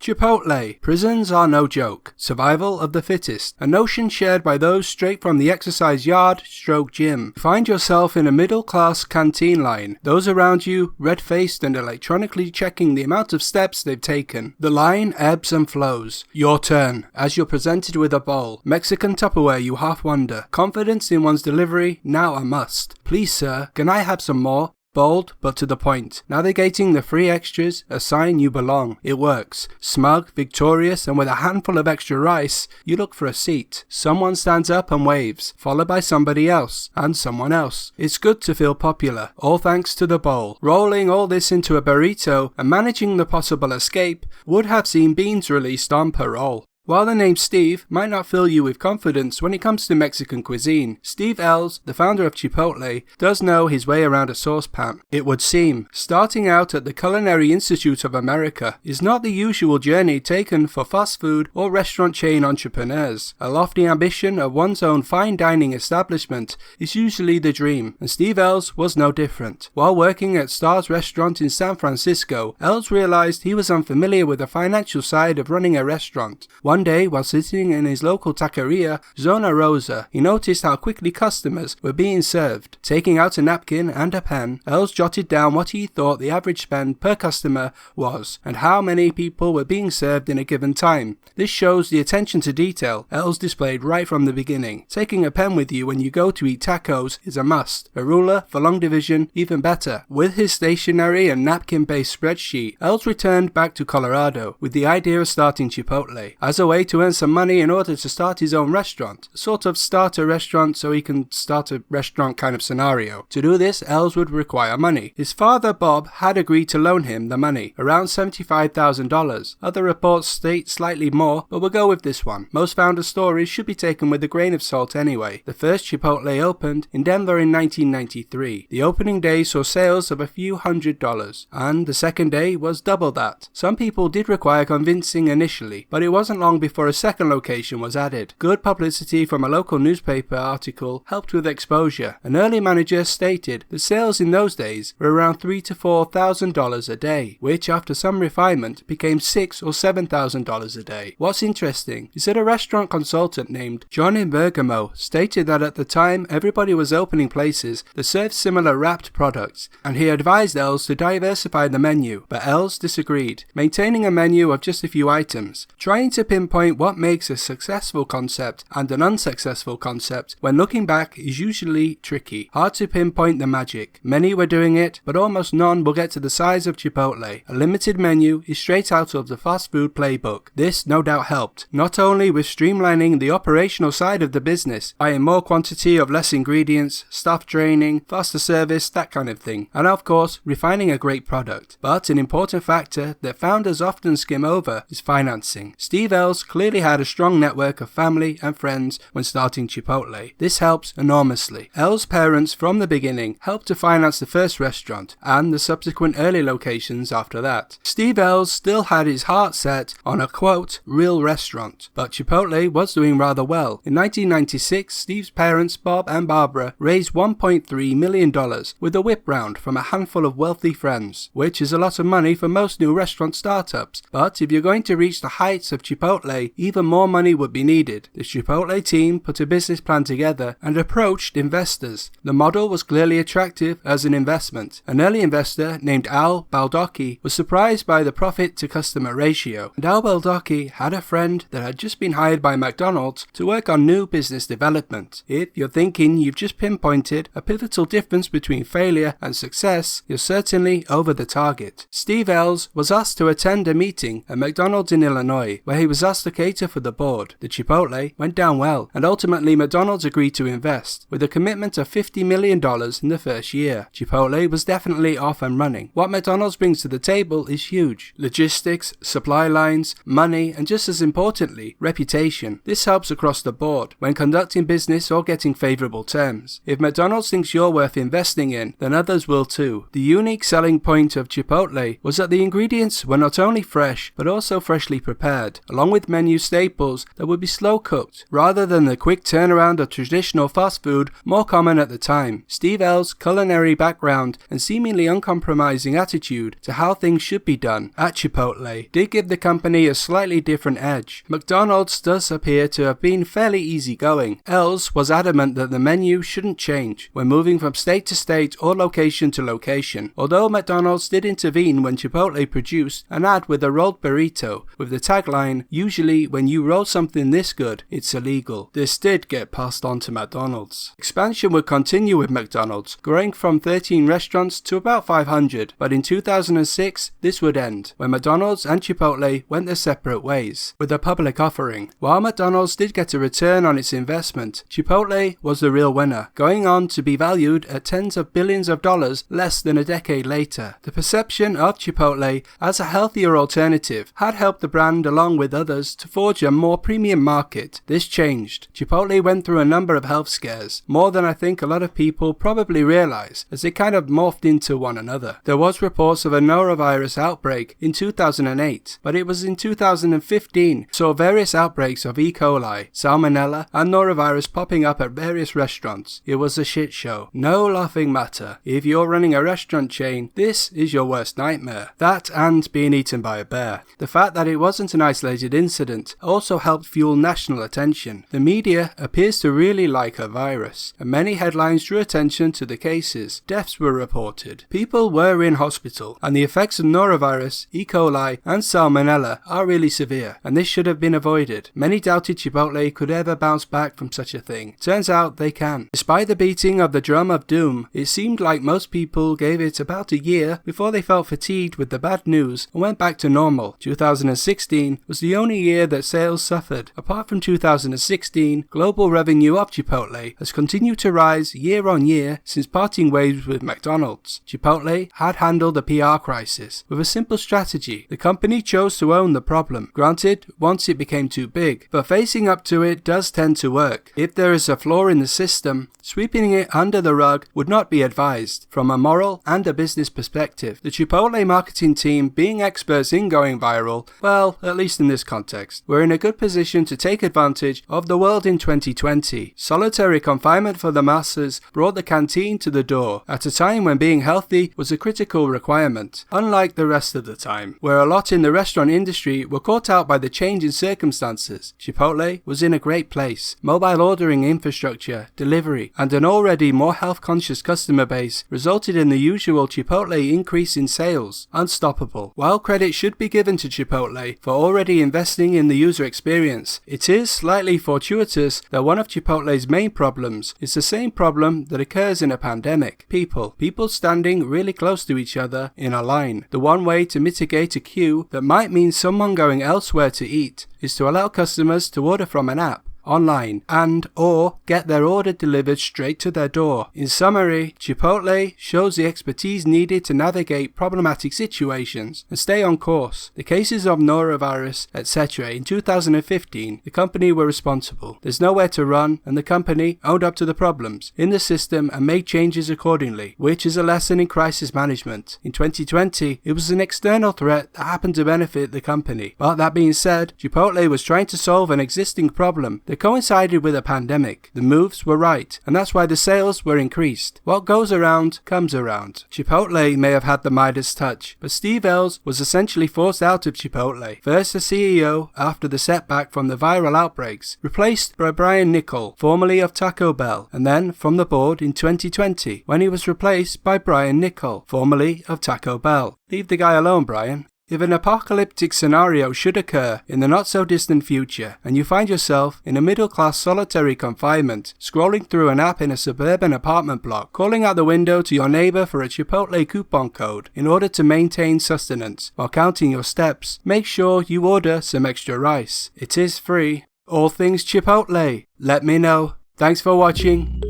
Chipotle. Prisons are no joke. Survival of the fittest. A notion shared by those straight from the exercise yard / gym. You find yourself in a middle-class canteen line. Those around you, red-faced and electronically checking the amount of steps they've taken. The line ebbs and flows. Your turn. As you're presented with a bowl. Mexican Tupperware, you half wonder. Confidence in one's delivery, now a must. Please sir, can I have some more? Bold, but to the point. Navigating the free extras, a sign you belong. It works. Smug, victorious, and with a handful of extra rice, you look for a seat. Someone stands up and waves, followed by somebody else, and someone else. It's good to feel popular, all thanks to the bowl. Rolling all this into a burrito and managing the possible escape would have seen beans released on parole. While the name Steve might not fill you with confidence when it comes to Mexican cuisine, Steve Ells, the founder of Chipotle, does know his way around a saucepan. It would seem, starting out at the Culinary Institute of America is not the usual journey taken for fast food or restaurant chain entrepreneurs. A lofty ambition of one's own fine dining establishment is usually the dream, and Steve Ells was no different. While working at Star's restaurant in San Francisco, Ells realized he was unfamiliar with the financial side of running a restaurant. One day, while sitting in his local taqueria, Zona Rosa, he noticed how quickly customers were being served. Taking out a napkin and a pen, Ells jotted down what he thought the average spend per customer was, and how many people were being served in a given time. This shows the attention to detail Ells displayed right from the beginning. Taking a pen with you when you go to eat tacos is a must. A ruler for long division, even better. With his stationery and napkin-based spreadsheet, Ells returned back to Colorado with the idea of starting Chipotle. As a way to earn some money in order to start his own restaurant, sort of start a restaurant so he can start a restaurant kind of scenario. To do this, Ells would require money. His father Bob had agreed to loan him the money, around $75,000. Other reports state slightly more, but we'll go with this one. Most founder stories should be taken with a grain of salt anyway. The first Chipotle opened in Denver in 1993. The opening day saw sales of a few $100s, and the second day was double that. Some people did require convincing initially, but it wasn't long before a second location was added. Good publicity from a local newspaper article helped with exposure. An early manager stated that sales in those days were around $3,000 to $4,000 a day, which after some refinement became $6,000 or $7,000 a day. What's interesting is that a restaurant consultant named John Bergamo stated that at the time everybody was opening places that served similar wrapped products, and he advised Ells to diversify the menu, but Ells disagreed, maintaining a menu of just a few items. Trying to pinpoint what makes a successful concept and an unsuccessful concept when looking back is usually tricky. Hard to pinpoint the magic. Many were doing it, but almost none will get to the size of Chipotle. A limited menu is straight out of the fast food playbook. This no doubt helped, not only with streamlining the operational side of the business, buying more quantity of less ingredients, staff training, faster service, that kind of thing, and of course refining a great product. But an important factor that founders often skim over is financing. Steve Ells clearly had a strong network of family and friends when starting Chipotle. This helps enormously. Ells' parents from the beginning helped to finance the first restaurant and the subsequent early locations after that. Steve Ells still had his heart set on a quote, real restaurant, but Chipotle was doing rather well. In 1996, Steve's parents, Bob and Barbara, raised $1.3 million with a whip round from a handful of wealthy friends, which is a lot of money for most new restaurant startups. But if you're going to reach the heights of Chipotle, even more money would be needed. The Chipotle team put a business plan together and approached investors. The model was clearly attractive as an investment. An early investor named Al Baldocchi was surprised by the profit to customer ratio, and Al Baldocchi had a friend that had just been hired by McDonald's to work on new business development. If you're thinking you've just pinpointed a pivotal difference between failure and success, you're certainly over the target. Steve Ells was asked to attend a meeting at McDonald's in Illinois, where he was asked to cater for the board. The Chipotle went down well, and ultimately McDonald's agreed to invest, with a commitment of $50 million in the first year. Chipotle was definitely off and running. What McDonald's brings to the table is huge. Logistics, supply lines, money, and just as importantly, reputation. This helps across the board when conducting business or getting favorable terms. If McDonald's thinks you're worth investing in, then others will too. The unique selling point of Chipotle was that the ingredients were not only fresh, but also freshly prepared. Along with with menu staples that would be slow cooked, rather than the quick turnaround of traditional fast food more common at the time. Steve L's culinary background and seemingly uncompromising attitude to how things should be done at Chipotle did give the company a slightly different edge. McDonald's does appear to have been fairly easygoing. L's was adamant that the menu shouldn't change when moving from state to state or location to location, although McDonald's did intervene when Chipotle produced an ad with a rolled burrito with the tagline, "Usually when you roll something this good, it's illegal." This did get passed on to McDonald's. Expansion would continue with McDonald's, growing from 13 restaurants to about 500, but in 2006 this would end, when McDonald's and Chipotle went their separate ways, with a public offering. While McDonald's did get a return on its investment, Chipotle was the real winner, going on to be valued at tens of billions of dollars less than a decade later. The perception of Chipotle as a healthier alternative had helped the brand along with others to forge a more premium market. This changed. Chipotle went through a number of health scares, more than I think a lot of people probably realize, as they kind of morphed into one another. There was reports of a norovirus outbreak in 2008, but it was in 2015 saw various outbreaks of E. coli, salmonella, and norovirus popping up at various restaurants. It was a shit show. No laughing matter. If you're running a restaurant chain, this is your worst nightmare. That and being eaten by a bear. The fact that it wasn't an isolated incident also helped fuel national attention. The media appears to really like a virus, and many headlines drew attention to the cases. Deaths were reported. People were in hospital, and the effects of norovirus, E. coli, and salmonella are really severe, and this should have been avoided. Many doubted Chipotle could ever bounce back from such a thing. Turns out they can. Despite the beating of the drum of doom, it seemed like most people gave it about a year before they felt fatigued with the bad news and went back to normal. 2016 was the only year that sales suffered. Apart from 2016, global revenue of Chipotle has continued to rise year on year since parting ways with McDonald's. Chipotle had handled the PR crisis with a simple strategy. The company chose to own the problem. Granted, once it became too big, but facing up to it does tend to work. If there is a flaw in the system, sweeping it under the rug would not be advised from a moral and a business perspective. The Chipotle marketing team, being experts in going viral, well, at least in this context, were in a good position to take advantage of the world in 2020. Solitary confinement for the masses brought the canteen to the door at a time when being healthy was a critical requirement, unlike the rest of the time, where a lot in the restaurant industry were caught out by the change in circumstances. Chipotle was in a great place. Mobile ordering infrastructure, delivery, and an already more health-conscious customer base resulted in the usual Chipotle increase in sales. Unstoppable. While credit should be given to Chipotle for already investing in the user experience, it is slightly fortuitous that one of Chipotle's main problems is the same problem that occurs in a pandemic. People standing really close to each other in a line. The one way to mitigate a queue that might mean someone going elsewhere to eat is to allow customers to order from an app, online, and or get their order delivered straight to their door. In summary, Chipotle shows the expertise needed to navigate problematic situations and stay on course. The cases of norovirus, etc. in 2015, the company were responsible. There's nowhere to run, and the company owned up to the problems in the system and made changes accordingly, which is a lesson in crisis management. In 2020, it was an external threat that happened to benefit the company. But that being said, Chipotle was trying to solve an existing problem that coincided with a pandemic. The moves were right, and that's why the sales were increased. What goes around comes around. Chipotle may have had the Midas touch, but Steve Ells was essentially forced out of Chipotle. First as CEO after the setback from the viral outbreaks, replaced by Brian Niccol, formerly of Taco Bell, and then from the board in 2020 when he was replaced by Brian Niccol, formerly of Taco Bell. Leave the guy alone, Brian. If an apocalyptic scenario should occur in the not-so-distant future, and you find yourself in a middle-class solitary confinement, scrolling through an app in a suburban apartment block, calling out the window to your neighbor for a Chipotle coupon code in order to maintain sustenance while counting your steps, make sure you order some extra rice. It is free. All things Chipotle. Let me know. Thanks for watching.